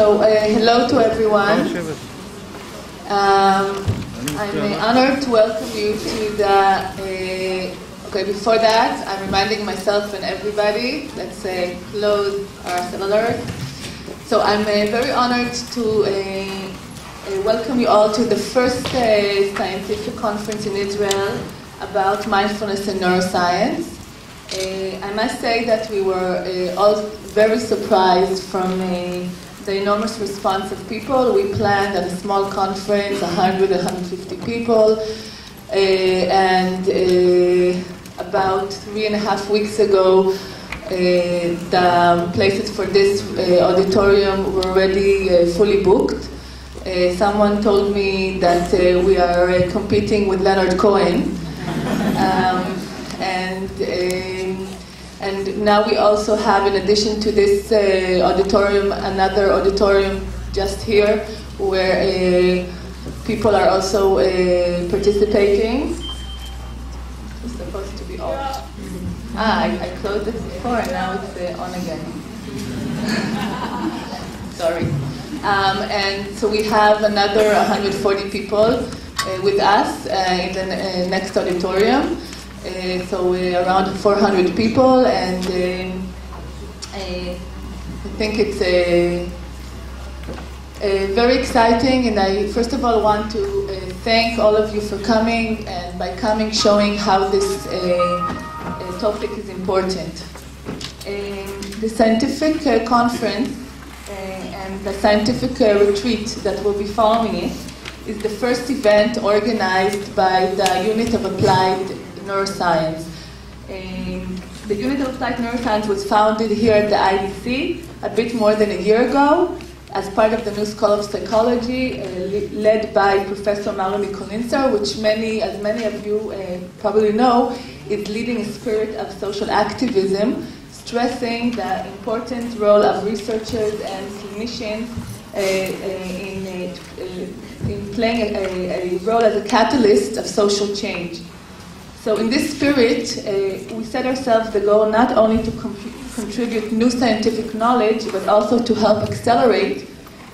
Hello to everyone. I'm honored to welcome you to the... before that, I'm reminding myself and everybody, let's close our cellulars. So I'm very honored to welcome you all to the first scientific conference in Israel about mindfulness and neuroscience. I must say that we were all very surprised from the enormous response of people. We planned at a small conference, 100, 150 people, and about 3.5 weeks ago, the places for this auditorium were already fully booked. Someone told me that we are competing with Leonard Cohen. And now we also have, in addition to this auditorium, another auditorium just here where people are also participating. It's supposed to be off. I closed it before and now it's on again. Sorry. And so we have another 140 people with us in the next auditorium. So we're around 400 people, and I think it's very exciting. And I first of all want to thank all of you for coming, and by coming showing how this topic is important. The scientific conference and the scientific retreat that will be following it is the first event organized by the Unit of Applied Neuroscience. The Unit of Applied Neuroscience was founded here at the IDC a bit more than a year ago as part of the New School of Psychology led by Professor Marlon Kolinzer, which as many of you probably know, is leading a spirit of social activism, stressing the important role of researchers and clinicians in playing a role as a catalyst of social change. So in this spirit, we set ourselves the goal not only to contribute new scientific knowledge, but also to help accelerate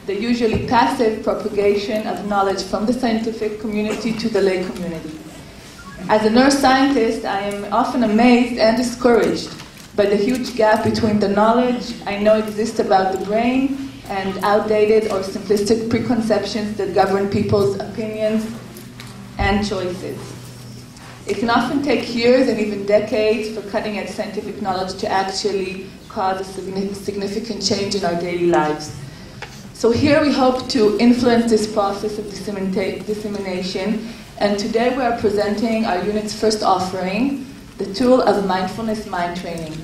the usually passive propagation of knowledge from the scientific community to the lay community. As a neuroscientist, I am often amazed and discouraged by the huge gap between the knowledge I know exists about the brain and outdated or simplistic preconceptions that govern people's opinions and choices. It can often take years and even decades for cutting-edge scientific knowledge to actually cause a significant change in our daily lives. So here we hope to influence this process of dissemination, and today we are presenting our unit's first offering, the tool of mindfulness mind training.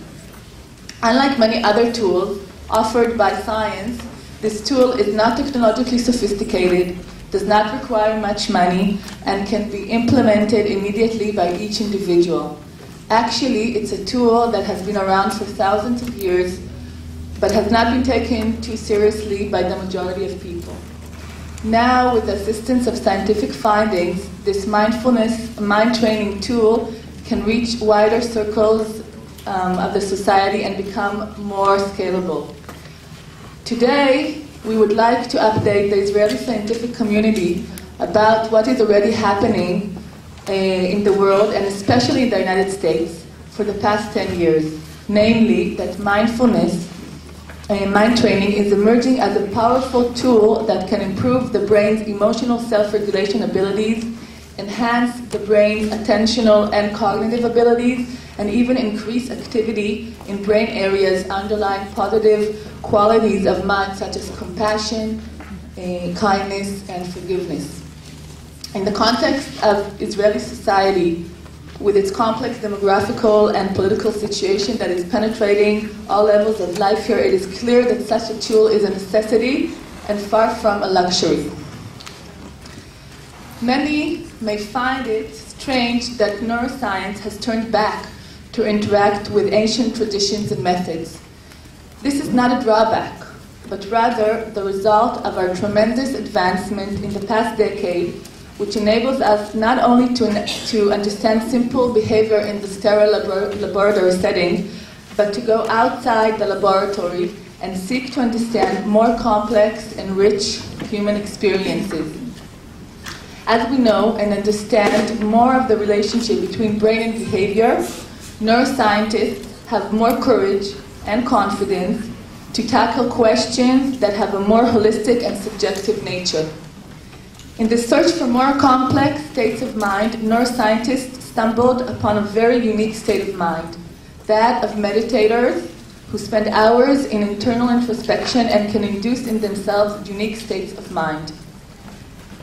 Unlike many other tools offered by science, this tool is not technologically sophisticated, does not require much money, and can be implemented immediately by each individual. Actually, it's a tool that has been around for thousands of years, but has not been taken too seriously by the majority of people. Now, with the assistance of scientific findings, this mindfulness mind training tool can reach wider circles of the society and become more scalable. Today, we would like to update the Israeli scientific community about what is already happening in the world, and especially in the United States, for the past 10 years. Namely, that mindfulness and mind training is emerging as a powerful tool that can improve the brain's emotional self-regulation abilities, enhance the brain's attentional and cognitive abilities, and even increase activity in brain areas underlying positive qualities of mind, such as compassion, kindness, and forgiveness. In the context of Israeli society, with its complex demographical and political situation that is penetrating all levels of life here, it is clear that such a tool is a necessity and far from a luxury. Many may find it strange that neuroscience has turned back to interact with ancient traditions and methods. This is not a drawback, but rather the result of our tremendous advancement in the past decade, which enables us not only to understand simple behavior in the sterile laboratory setting, but to go outside the laboratory and seek to understand more complex and rich human experiences. As we know and understand more of the relationship between brain and behavior, neuroscientists have more courage and confidence to tackle questions that have a more holistic and subjective nature. In the search for more complex states of mind, neuroscientists stumbled upon a very unique state of mind, that of meditators who spend hours in internal introspection and can induce in themselves unique states of mind.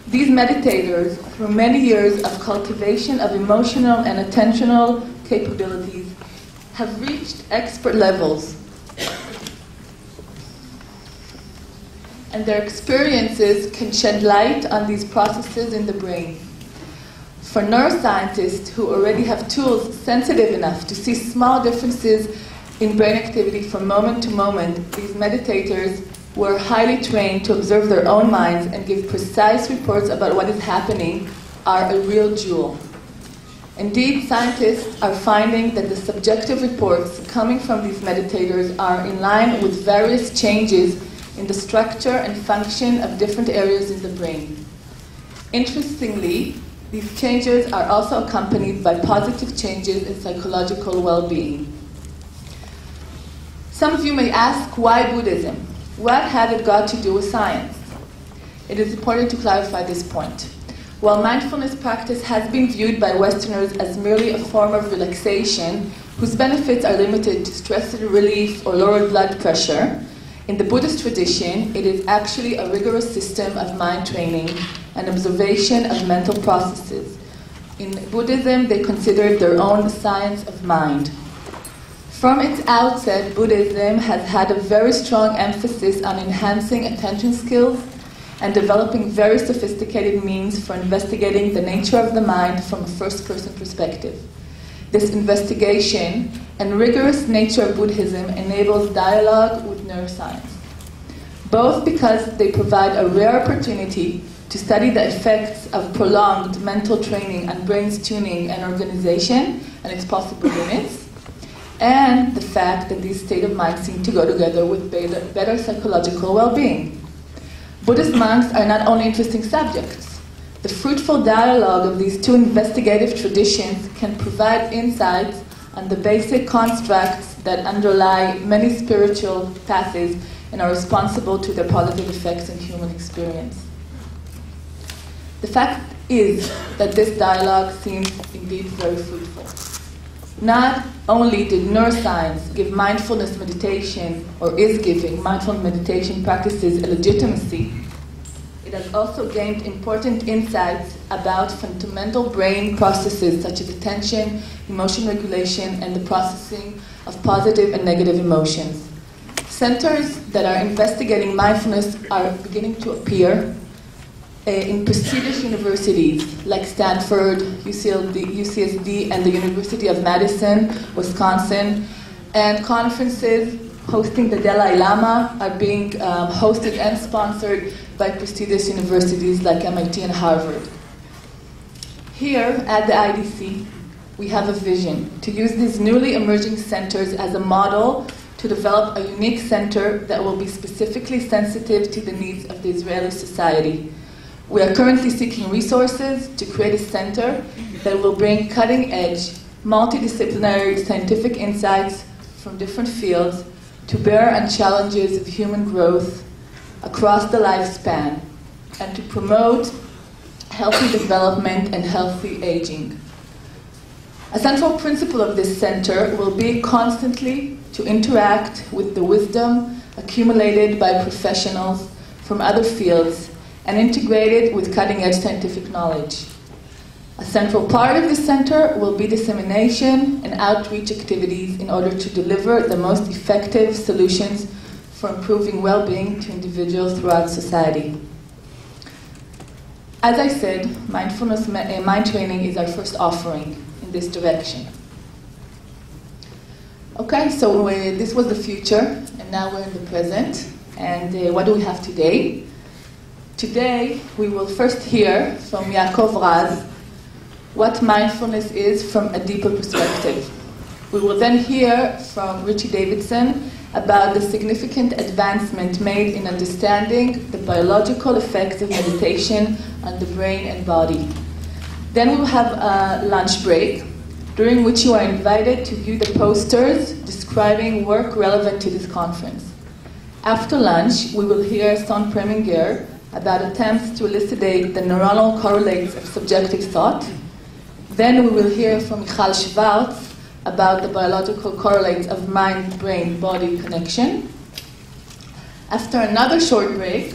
These meditators, through many years of cultivation of emotional and attentional capabilities, have reached expert levels, and their experiences can shed light on these processes in the brain. For neuroscientists who already have tools sensitive enough to see small differences in brain activity from moment to moment, these meditators were highly trained to observe their own minds and give precise reports about what is happening are a real jewel. Indeed, scientists are finding that the subjective reports coming from these meditators are in line with various changes in the structure and function of different areas in the brain. Interestingly, these changes are also accompanied by positive changes in psychological well-being. Some of you may ask, why Buddhism? What had it got to do with science? It is important to clarify this point. While mindfulness practice has been viewed by Westerners as merely a form of relaxation, whose benefits are limited to stress relief or lowered blood pressure, in the Buddhist tradition, it is actually a rigorous system of mind training and observation of mental processes. In Buddhism, they consider it their own science of mind. From its outset, Buddhism has had a very strong emphasis on enhancing attention skills and developing very sophisticated means for investigating the nature of the mind from a first-person perspective. This investigation and rigorous nature of Buddhism enables dialogue with neuroscience, both because they provide a rare opportunity to study the effects of prolonged mental training on brain's tuning and organization and its possible limits, and the fact that these states of mind seem to go together with better psychological well-being. Buddhist monks are not only interesting subjects. The fruitful dialogue of these two investigative traditions can provide insights on the basic constructs that underlie many spiritual paths and are responsible to their positive effects in human experience. The fact is that this dialogue seems indeed very fruitful. Not only did neuroscience give mindfulness meditation, or is giving mindfulness meditation practices a legitimacy, it has also gained important insights about fundamental brain processes such as attention, emotion regulation, and the processing of positive and negative emotions. Centers that are investigating mindfulness are beginning to appear in prestigious universities like Stanford, UCSD, and the University of Madison, Wisconsin, and conferences hosting the Dalai Lama are being hosted and sponsored by prestigious universities like MIT and Harvard. Here at the IDC, we have a vision to use these newly emerging centers as a model to develop a unique center that will be specifically sensitive to the needs of the Israeli society. We are currently seeking resources to create a center that will bring cutting-edge, multidisciplinary scientific insights from different fields to bear on challenges of human growth across the lifespan and to promote healthy development and healthy aging. A central principle of this center will be constantly to interact with the wisdom accumulated by professionals from other fields and integrated with cutting-edge scientific knowledge. A central part of this center will be dissemination and outreach activities in order to deliver the most effective solutions for improving well-being to individuals throughout society. As I said, mindfulness mind training is our first offering in this direction. Okay, so this was the future, and now we're in the present. And what do we have today? Today, we will first hear from Yaakov Raz what mindfulness is from a deeper perspective. We will then hear from Richie Davidson about the significant advancement made in understanding the biological effects of meditation on the brain and body. Then we will have a lunch break, during which you are invited to view the posters describing work relevant to this conference. After lunch, we will hear Son Preminger about attempts to elucidate the neuronal correlates of subjective thought. Then we will hear from Michal Schwartz about the biological correlates of mind-brain-body connection. After another short break,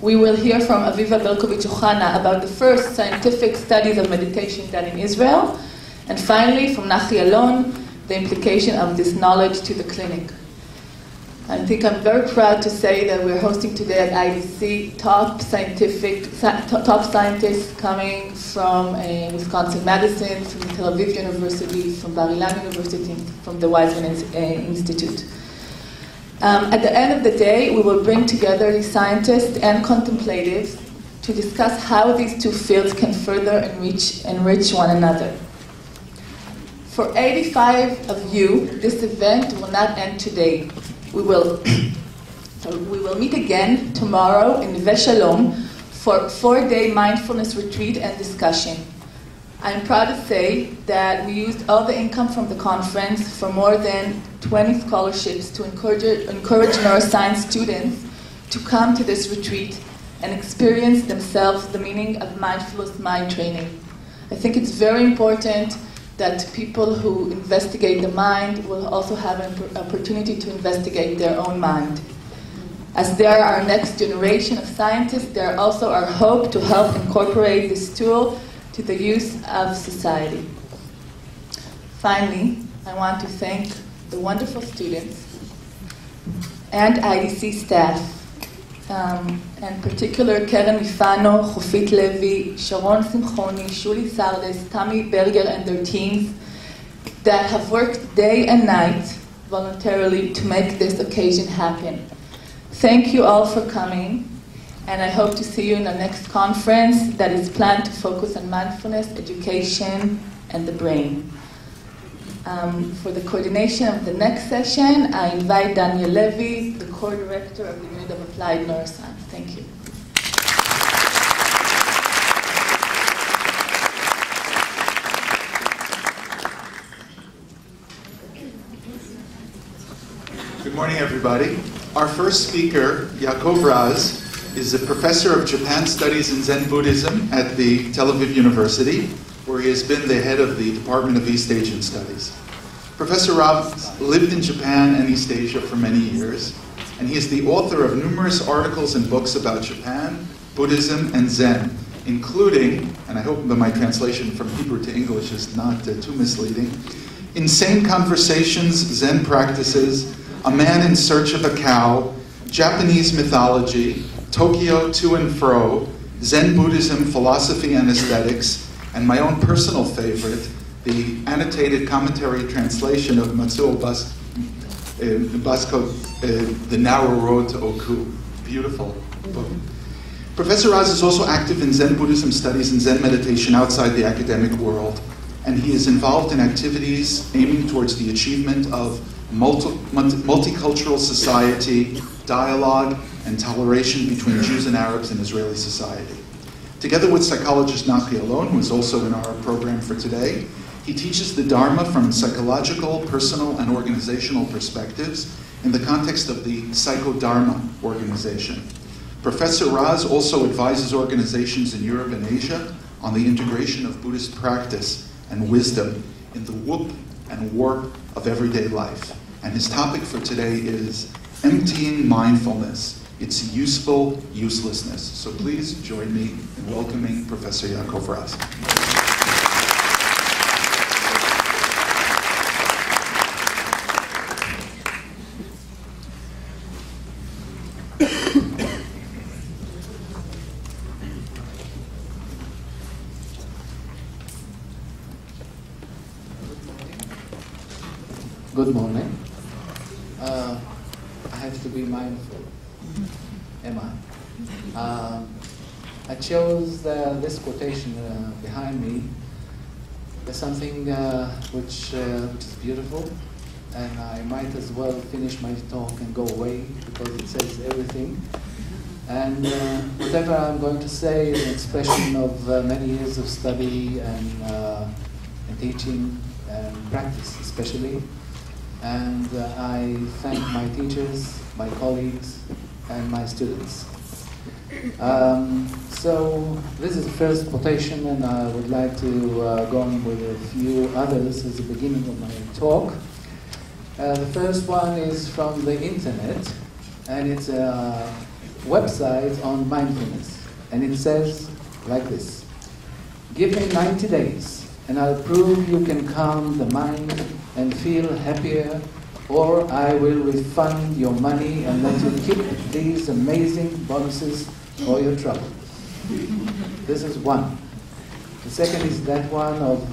we will hear from Aviva Berkovich-Ohana about the first scientific studies of meditation done in Israel. And finally, from Nachi Alon, the implication of this knowledge to the clinic. I think I'm very proud to say that we're hosting today at IDC top scientists coming from Wisconsin-Madison, from Tel Aviv University, from Bar Ilan University, from the Weizmann Institute. At the end of the day, we will bring together the scientists and contemplatives to discuss how these two fields can further enrich one another. For 85 of you, this event will not end today. We will meet again tomorrow in Neve Shalom for a 4-day mindfulness retreat and discussion. I'm proud to say that we used all the income from the conference for more than 20 scholarships to encourage neuroscience students to come to this retreat and experience themselves the meaning of mindfulness mind training. I think it's very important that people who investigate the mind will also have an opportunity to investigate their own mind. As they are our next generation of scientists, they are also our hope to help incorporate this tool to the use of society. Finally, I want to thank the wonderful students and IDC staff, in particular Keren Mifano, Chofit Levi, Sharon Simchoni, Shuli Sardes, Tammy Berger and their teams that have worked day and night voluntarily to make this occasion happen. Thank you all for coming, and I hope to see you in the next conference that is planned to focus on mindfulness, education, and the brain. For the coordination of the next session, I invite Daniel Levy, the core director of the Unit of Applied Neuroscience. Thank you. Good morning, everybody. Our first speaker, Yaakov Raz, is a professor of Japan Studies and Zen Buddhism at the Tel Aviv University, where he has been the head of the Department of East Asian Studies. Professor Raz lived in Japan and East Asia for many years, and he is the author of numerous articles and books about Japan, Buddhism, and Zen, including, and I hope that my translation from Hebrew to English is not too misleading, Insane Conversations, Zen Practices, A Man in Search of a Cow, Japanese Mythology, Tokyo To and Fro, Zen Buddhism, Philosophy and Aesthetics, and my own personal favorite, the annotated commentary translation of Matsuo Basco, The Narrow Road to Oku. Beautiful book. Professor Raz is also active in Zen Buddhism studies and Zen meditation outside the academic world, and he is involved in activities aiming towards the achievement of multicultural society, dialogue, and toleration between Jews and Arabs in Israeli society. Together with psychologist Nachi Alon, who is also in our program for today, he teaches the Dharma from psychological, personal, and organizational perspectives in the context of the Psychodharma organization. Professor Raz also advises organizations in Europe and Asia on the integration of Buddhist practice and wisdom in the whoop and warp of everyday life. And his topic for today is Emptying Mindfulness, Its Useful Uselessness. So please join me in welcoming Professor Yaakov Raz. Good morning. I have to be mindful. Am I? I chose this quotation behind me. There's something which is beautiful, and I might as well finish my talk and go away because it says everything. And whatever I'm going to say is an expression of many years of study and teaching and practice especially. And I thank my teachers, my colleagues, and my students. So this is the first quotation, and I would like to go on with a few others as the beginning of my talk. The first one is from the internet, and it's a website on mindfulness. And it says like this: "Give me 90 days, and I'll prove you can calm the mind and feel happier, or I will refund your money and let you keep these amazing bonuses for your trouble." This is one. The second is that one of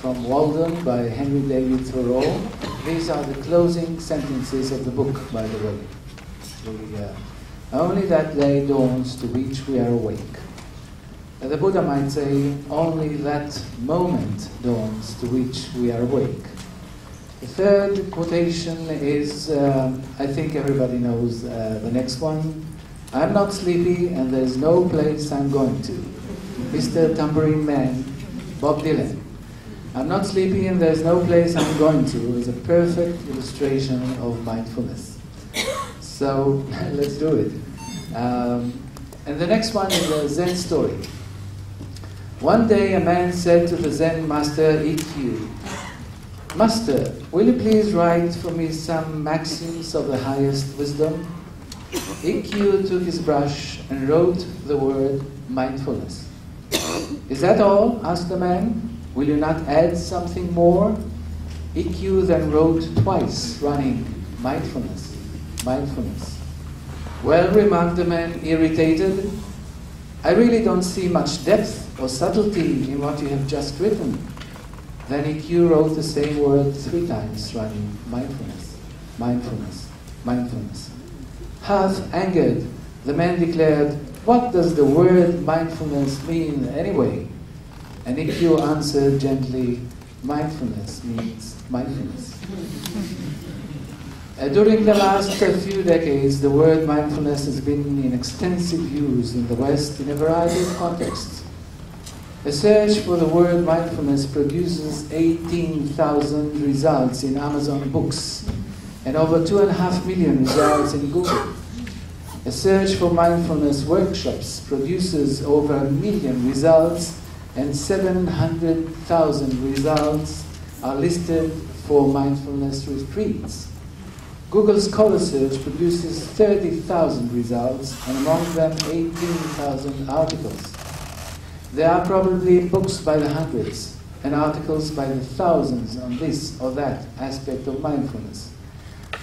from Walden by Henry David Thoreau. These are the closing sentences of the book, by the way. Only that day dawns to which we are awake. The Buddha might say, only that moment dawns to which we are awake. The third quotation is, I think everybody knows the next one. "I'm not sleepy and there's no place I'm going to." Mr. Tambourine Man, Bob Dylan. "I'm not sleepy and there's no place I'm going to" is a perfect illustration of mindfulness. So let's do it. And the next one is a Zen story. One day a man said to the Zen master EQ, "Master, will you please write for me some maxims of the highest wisdom?" EQ took his brush and wrote the word mindfulness. "Is that all?" asked the man. "Will you not add something more?" EQ then wrote twice, running, "Mindfulness, mindfulness." "Well," remarked the man, irritated, "I really don't see much depth or subtlety in what you have just written." Then EQ wrote the same word 3 times, running, "Mindfulness, mindfulness, mindfulness." Half angered, the man declared, "What does the word mindfulness mean anyway?" And EQ answered gently, "Mindfulness means mindfulness." During the last few decades, the word mindfulness has been in extensive use in the West in a variety of contexts. A search for the word mindfulness produces 18,000 results in Amazon Books and over 2.5 million results in Google. A search for mindfulness workshops produces over 1 million results, and 700,000 results are listed for mindfulness retreats. Google Scholar Search produces 30,000 results, and among them 18,000 articles. There are probably books by the hundreds and articles by the thousands on this or that aspect of mindfulness.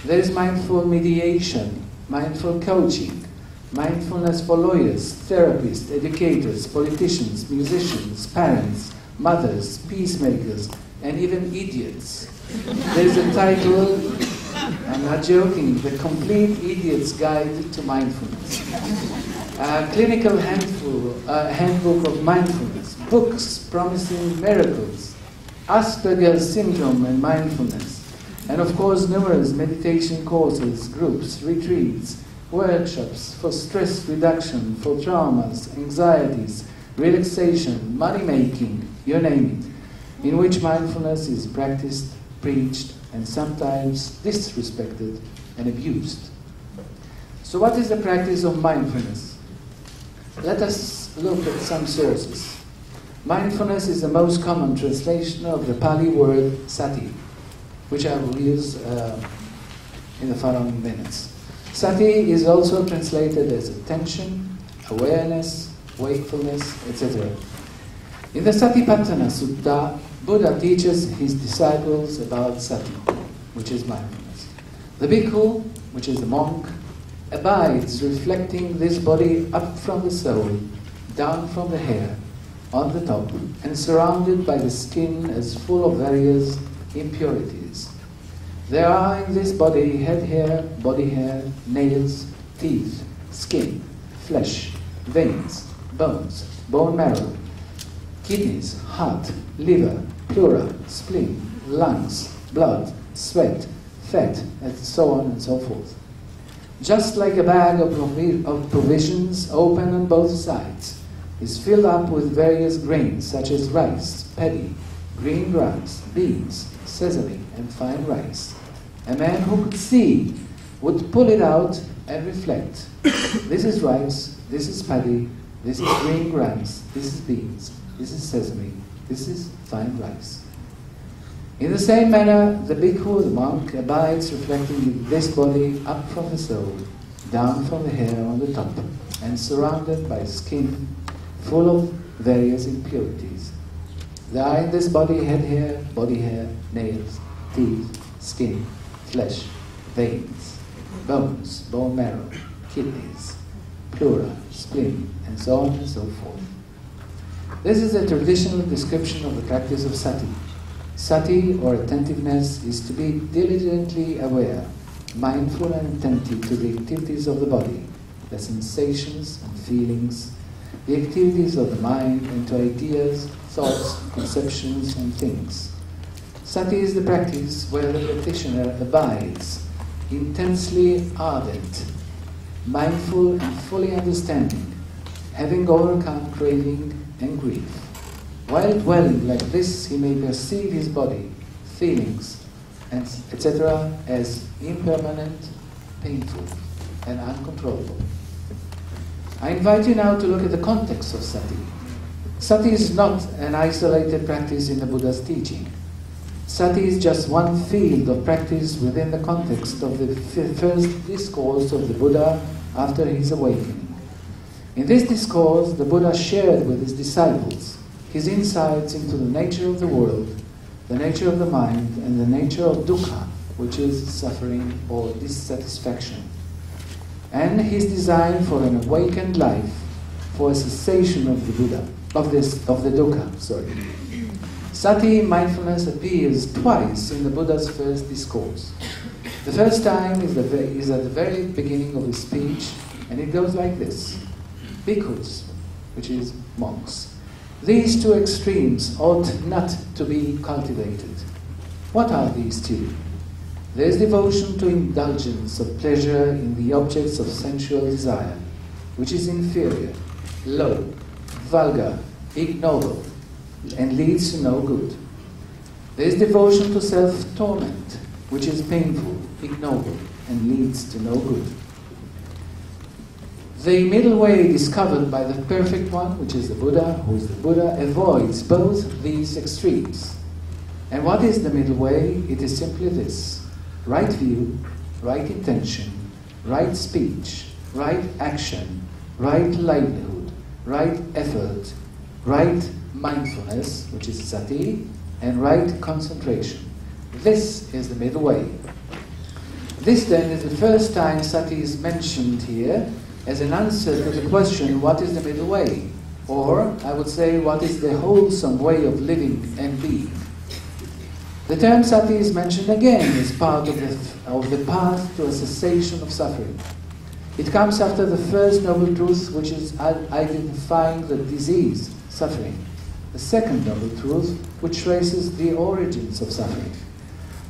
There is mindful mediation, mindful coaching, mindfulness for lawyers, therapists, educators, politicians, musicians, parents, mothers, peacemakers, and even idiots. There is a title, I'm not joking, "The Complete Idiot's Guide to Mindfulness." A clinical handbook of mindfulness, books promising miracles, Asperger's syndrome and mindfulness, and of course numerous meditation courses, groups, retreats, workshops for stress reduction, for traumas, anxieties, relaxation, money-making, you name it, in which mindfulness is practiced, preached, and sometimes disrespected and abused. So what is the practice of mindfulness? Let us look at some sources. Mindfulness is the most common translation of the Pali word sati, which I will use in the following minutes. Sati is also translated as attention, awareness, wakefulness, etc. In the Satipatthana Sutta, Buddha teaches his disciples about sati, which is mindfulness. The bhikkhu, which is the monk, abides reflecting this body up from the soul, down from the hair, on the top, and surrounded by the skin as full of various impurities. There are in this body head hair, body hair, nails, teeth, skin, flesh, veins, bones, bone marrow, kidneys, heart, liver, pleura, spleen, lungs, blood, sweat, fat, and so on and so forth. Just like a bag of provisions open on both sides is filled up with various grains such as rice, paddy, green grass, beans, sesame, and fine rice. A man who could see would pull it out and reflect. This is rice, this is paddy, this is green grass, this is beans, this is sesame, this is fine rice. In the same manner, the bhikkhu, the monk, abides reflecting this body up from the soul, down from the hair on the top, and surrounded by skin full of various impurities. There are in this body head hair, body hair, nails, teeth, skin, flesh, veins, bones, bone marrow, kidneys, pleura, spleen, and so on and so forth. This is a traditional description of the practice of sati. Sati, or attentiveness, is to be diligently aware, mindful and attentive to the activities of the body, the sensations and feelings, the activities of the mind, and to ideas, thoughts, conceptions, and things. Sati is the practice where the practitioner abides, intensely ardent, mindful and fully understanding, having overcome craving and grief. While dwelling like this, he may perceive his body, feelings, and etc. as impermanent, painful, and uncontrollable. I invite you now to look at the context of sati. Sati is not an isolated practice in the Buddha's teaching. Sati is just one field of practice within the context of the first discourse of the Buddha after his awakening. In this discourse, the Buddha shared with his disciples his insights into the nature of the world, the nature of the mind, and the nature of dukkha, which is suffering or dissatisfaction, and his design for an awakened life, for a cessation of the Buddha, of the dukkha. Sati, mindfulness, appears twice in the Buddha's first discourse. The first time is at the very beginning of his speech, and it goes like this: bhikkhus, which is monks. These two extremes ought not to be cultivated. What are these two? There is devotion to indulgence of pleasure in the objects of sensual desire, which is inferior, low, vulgar, ignoble, and leads to no good. There is devotion to self-torment, which is painful, ignoble, and leads to no good. The middle way discovered by the perfect one, which is the Buddha, who is the Buddha, avoids both these extremes. And what is the middle way? It is simply this: right view, right intention, right speech, right action, right livelihood, right effort, right mindfulness, which is sati, and right concentration. This is the middle way. This then is the first time sati is mentioned here as an answer to the question, what is the middle way? Or, I would say, what is the wholesome way of living and being? The term sati is mentioned again as part of the path to a cessation of suffering. It comes after the first noble truth, which is identifying the disease, suffering. The second noble truth, which traces the origins of suffering.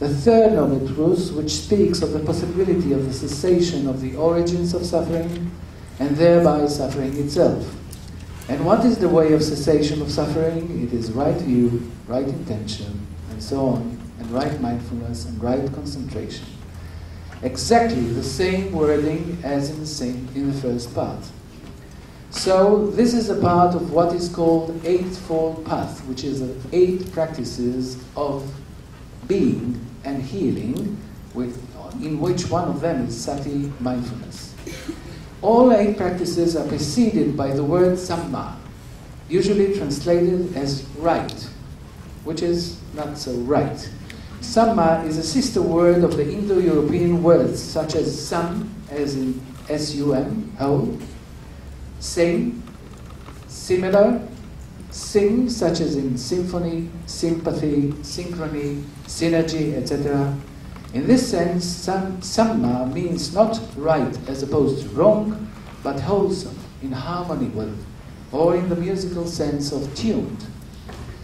The third noble truth, which speaks of the possibility of the cessation of the origins of suffering, and thereby suffering itself. And what is the way of cessation of suffering? It is right view, right intention, and so on, and right mindfulness, and right concentration. Exactly the same wording as in the first part. So this is a part of what is called Eightfold Path, which is 8 practices of being and healing, in which one of them is sati, mindfulness. All 8 practices are preceded by the word samma, usually translated as right, which is not so right. Samma is a sister word of the Indo-European words such as sam, as in S-U-M, whole, same, similar, sing, such as in symphony, sympathy, synchrony, synergy, etc. In this sense, samma means not right as opposed to wrong, but wholesome, in harmony with, or in the musical sense of tuned.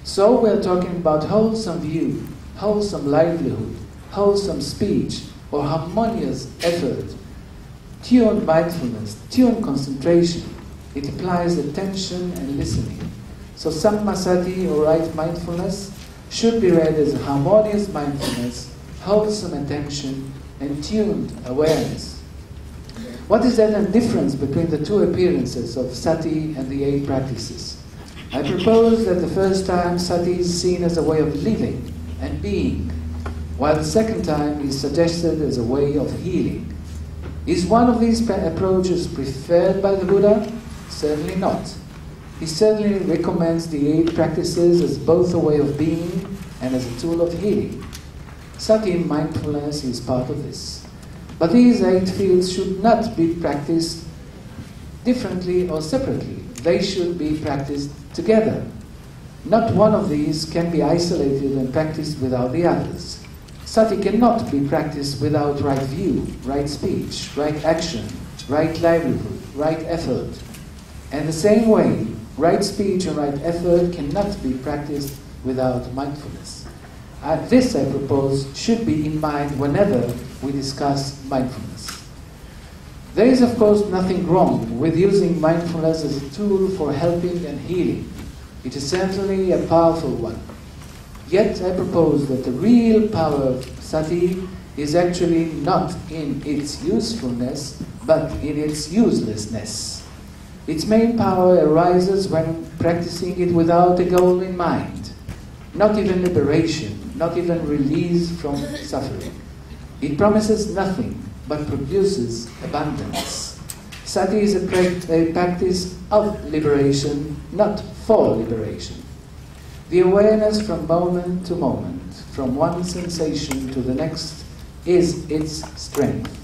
So we're talking about wholesome view, wholesome livelihood, wholesome speech, or harmonious effort. Tuned mindfulness, tuned concentration, it implies attention and listening. So sammasati, or right mindfulness, should be read as harmonious mindfulness, wholesome attention, and tuned awareness. What is then the difference between the two appearances of sati and the 8 practices? I propose that the first time sati is seen as a way of living and being, while the second time is suggested as a way of healing. Is one of these approaches preferred by the Buddha? Certainly not. He certainly recommends the 8 practices as both a way of being and as a tool of healing. Sati mindfulness is part of this. But these 8 fields should not be practiced differently or separately. They should be practiced together. Not one of these can be isolated and practiced without the others. Sati cannot be practiced without right view, right speech, right action, right livelihood, right effort. And the same way, right speech and right effort cannot be practiced without mindfulness. This, I propose, should be in mind whenever we discuss mindfulness. There is, of course, nothing wrong with using mindfulness as a tool for helping and healing. It is certainly a powerful one. Yet I propose that the real power of sati is actually not in its usefulness, but in its uselessness. Its main power arises when practicing it without a goal in mind, not even liberation, not even release from suffering. It promises nothing, but produces abundance. Sati is a practice of liberation, not for liberation. The awareness from moment to moment, from one sensation to the next, is its strength.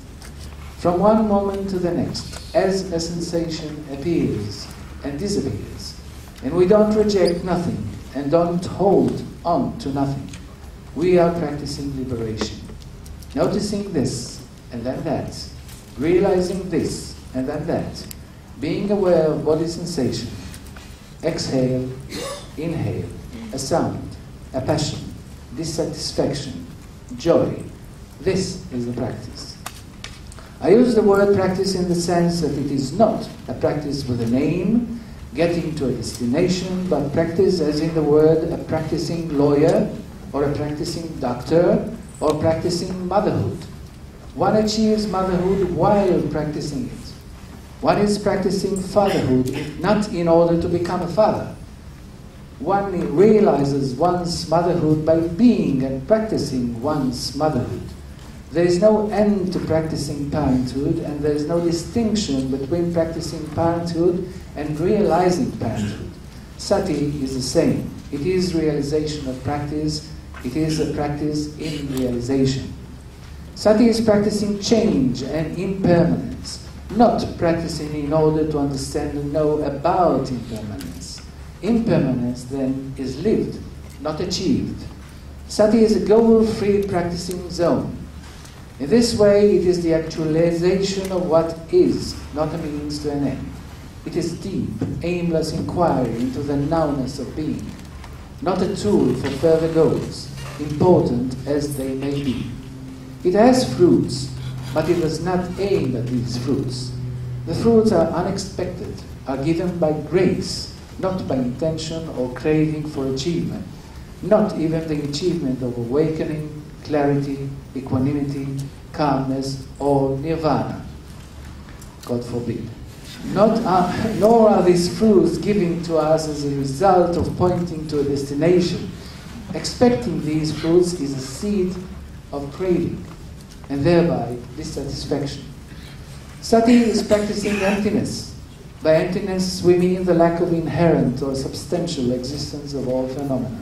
From one moment to the next, as a sensation appears and disappears, and we don't reject nothing and don't hold on to nothing, we are practicing liberation. Noticing this and then that, realizing this and then that, being aware of body sensation, exhale, inhale, a sound, a passion, dissatisfaction, joy. This is the practice. I use the word practice in the sense that it is not a practice with a name, getting to a destination, but practice as in the word a practicing lawyer, or a practicing doctor, or practicing motherhood. One achieves motherhood while practicing it. One is practicing fatherhood, not in order to become a father. One realizes one's motherhood by being and practicing one's motherhood. There is no end to practicing parenthood, and there is no distinction between practicing parenthood and realizing parenthood. Sati is the same. It is realization of practice. It is a practice in realization. Sati is practicing change and impermanence, not practicing in order to understand and know about impermanence. Impermanence, then, is lived, not achieved. Sati is a goal-free practicing zone. In this way, it is the actualization of what is, not a means to an end. It is deep, aimless inquiry into the nowness of being, not a tool for further goals, important as they may be. It has fruits, but it does not aim at these fruits. The fruits are unexpected, are given by grace, not by intention or craving for achievement, not even the achievement of awakening, clarity, equanimity, calmness, or nirvana. God forbid. Nor are these fruits given to us as a result of pointing to a destination. Expecting these fruits is a seed of craving, and thereby dissatisfaction. Sati is practicing emptiness. By emptiness we mean the lack of inherent or substantial existence of all phenomena.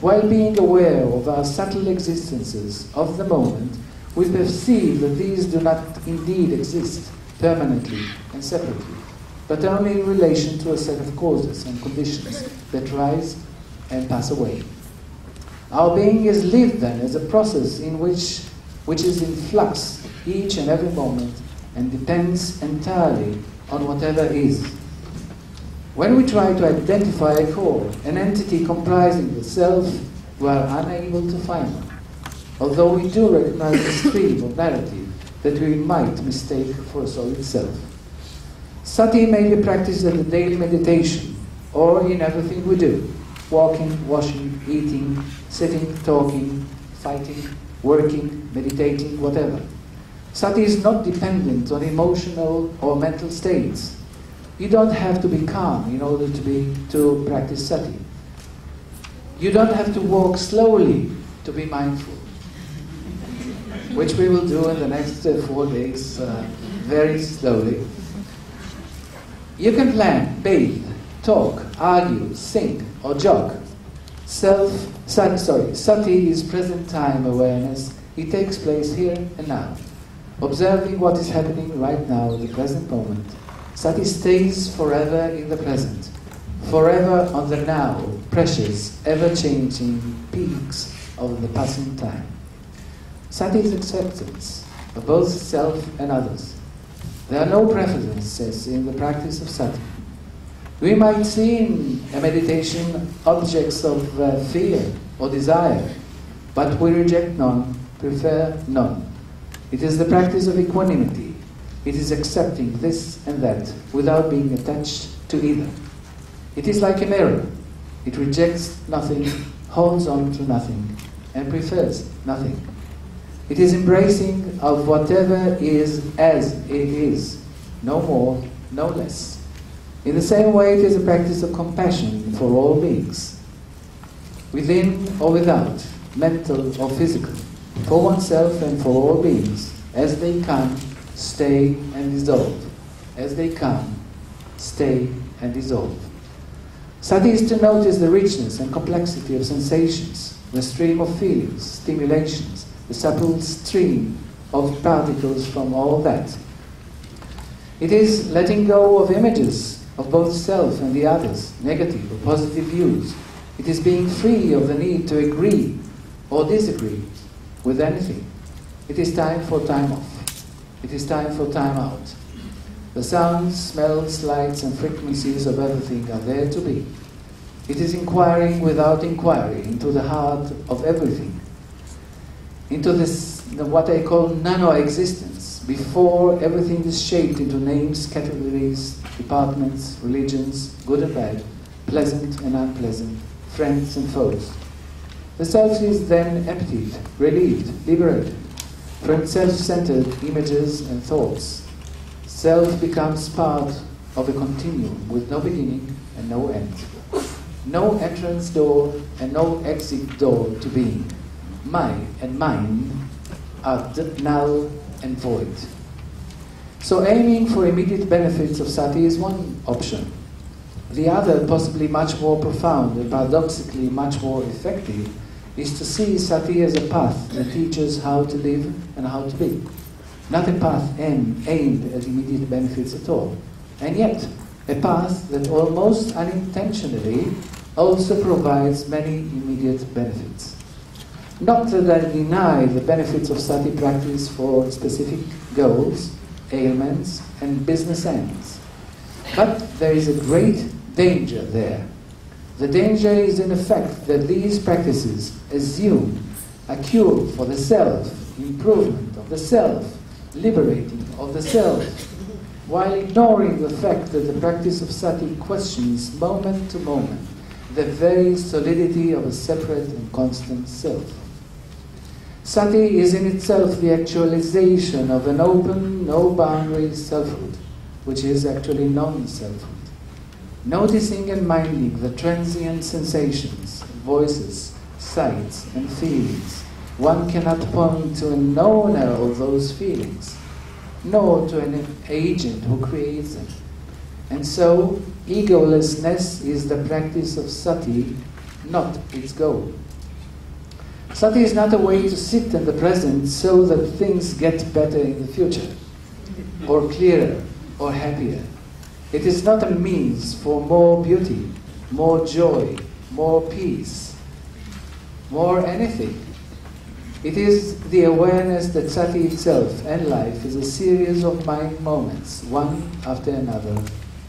While being aware of our subtle existences of the moment, we perceive that these do not indeed exist permanently and separately, but only in relation to a set of causes and conditions that rise and pass away. Our being is lived then as a process in which is in flux each and every moment and depends entirely on whatever is. When we try to identify a core, an entity comprising the self, we are unable to find one. although we do recognize the stream of narrative that we might mistake for a solid self. Sati may be practiced at the daily meditation, or in everything we do: walking, washing, eating, sitting, talking, fighting, working, meditating, whatever. Sati is not dependent on emotional or mental states. You don't have to be calm in order to practice sati. You don't have to walk slowly to be mindful, which we will do in the next 4 days very slowly. You can plan, bathe, talk, argue, sing, or jog. Sati is present time awareness. It takes place here and now. Observing what is happening right now, the present moment. Sati stays forever in the present, forever on the now, precious, ever-changing peaks of the passing time. Sati is acceptance of both self and others. There are no preferences in the practice of sati. We might see in a meditation objects of fear or desire, but we reject none, prefer none. It is the practice of equanimity. It is accepting this and that without being attached to either. It is like a mirror. It rejects nothing, holds on to nothing, and prefers nothing. It is embracing of whatever is as it is, no more, no less. In the same way, it is a practice of compassion for all beings, within or without, mental or physical, for oneself and for all beings, as they come, stay and dissolve, as they come, stay and dissolve. Sati is to notice the richness and complexity of sensations, the stream of feelings, stimulations, the subtle stream of particles from all that. It is letting go of images of both self and the others, negative or positive views. It is being free of the need to agree or disagree with anything. It is time for time off. It is time for time out. The sounds, smells, lights and frequencies of everything are there to be. It is inquiring without inquiry into the heart of everything, into this, what I call nano-existence, before everything is shaped into names, categories, departments, religions, good and bad, pleasant and unpleasant, friends and foes. The self is then emptied, relieved, liberated from self-centered images and thoughts. Self becomes part of a continuum with no beginning and no end. No entrance door and no exit door to being. My and mine are null and void. So aiming for immediate benefits of sati is one option. The other, possibly much more profound and paradoxically much more effective, is to see sati as a path that teaches how to live and how to be. Not a path aimed at immediate benefits at all. And yet, a path that almost unintentionally also provides many immediate benefits. Not that I deny the benefits of sati practice for specific goals, ailments, and business ends. But there is a great danger there. The danger is in the fact that these practices assume a cure for the self, improvement of the self, liberating of the self, while ignoring the fact that the practice of sati questions moment to moment the very solidity of a separate and constant self. Sati is in itself the actualization of an open, no-boundary selfhood, which is actually non-selfhood. Noticing and minding the transient sensations, voices, sights, and feelings, one cannot point to an owner of those feelings, nor to an agent who creates them. And so, egolessness is the practice of sati, not its goal. Sati is not a way to sit in the present so that things get better in the future, or clearer, or happier. It is not a means for more beauty, more joy, more peace, more anything. It is the awareness that sati itself and life is a series of mind moments, one after another,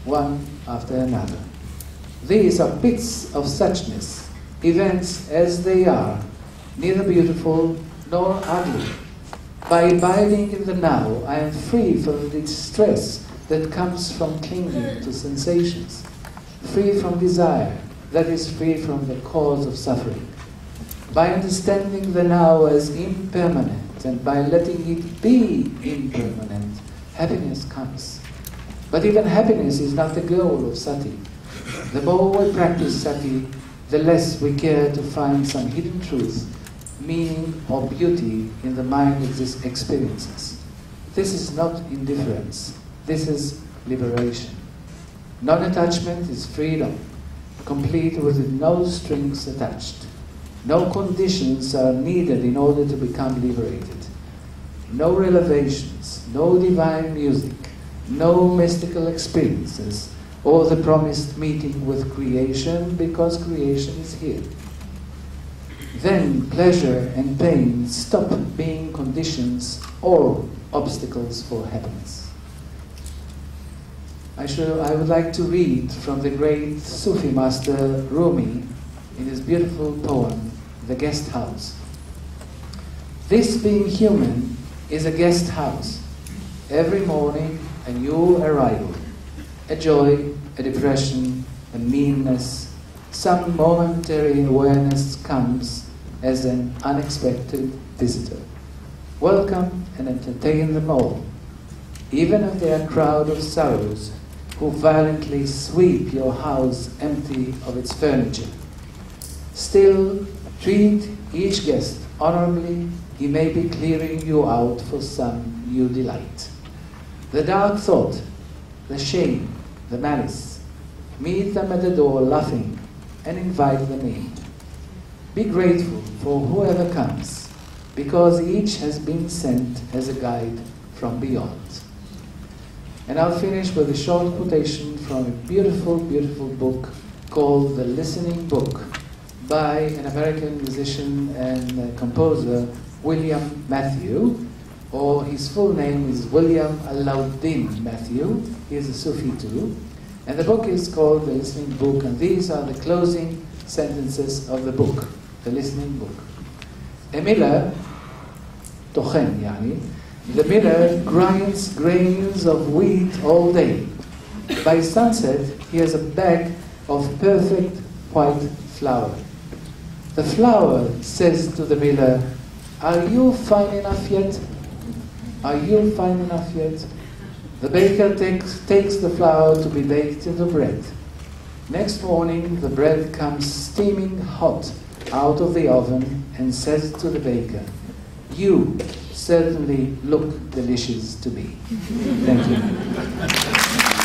one after another. These are bits of suchness, events as they are, neither beautiful nor ugly. By abiding in the now, I am free from the distress that comes from clinging to sensations, free from desire, that is free from the cause of suffering. By understanding the now as impermanent and by letting it be impermanent, happiness comes. But even happiness is not the goal of sati. The more we practice sati, the less we care to find some hidden truth, meaning or beauty in the mind experiences. This is not indifference. This is liberation. Non-attachment is freedom, complete with no strings attached. No conditions are needed in order to become liberated. No revelations, no divine music, no mystical experiences, or the promised meeting with creation, because creation is here. Then pleasure and pain stop being conditions or obstacles for happiness. I would like to read from the great Sufi master Rumi in his beautiful poem, The Guest House. This being human is a guest house. Every morning a new arrival, a joy, a depression, a meanness, some momentary awareness comes as an unexpected visitor. Welcome and entertain them all, even if they are a crowd of sorrows who violently sweep your house empty of its furniture. Still, treat each guest honorably. He may be clearing you out for some new delight. The dark thought, the shame, the malice, meet them at the door laughing and invite them in. Be grateful for whoever comes, because each has been sent as a guide from beyond. And I'll finish with a short quotation from a beautiful, beautiful book called The Listening Book by an American musician and composer, William Matthew, or his full name is William Alauddin Matthew. He is a Sufi too. And the book is called The Listening Book, and these are the closing sentences of the book, The Listening Book. A miller, tochen yani, the miller grinds grains of wheat all day. By sunset, he has a bag of perfect white flour. The flour says to the miller, "Are you fine enough yet? Are you fine enough yet?" The baker takes the flour to be baked into bread. Next morning, the bread comes steaming hot out of the oven and says to the baker, "You certainly look delicious to me." Thank you.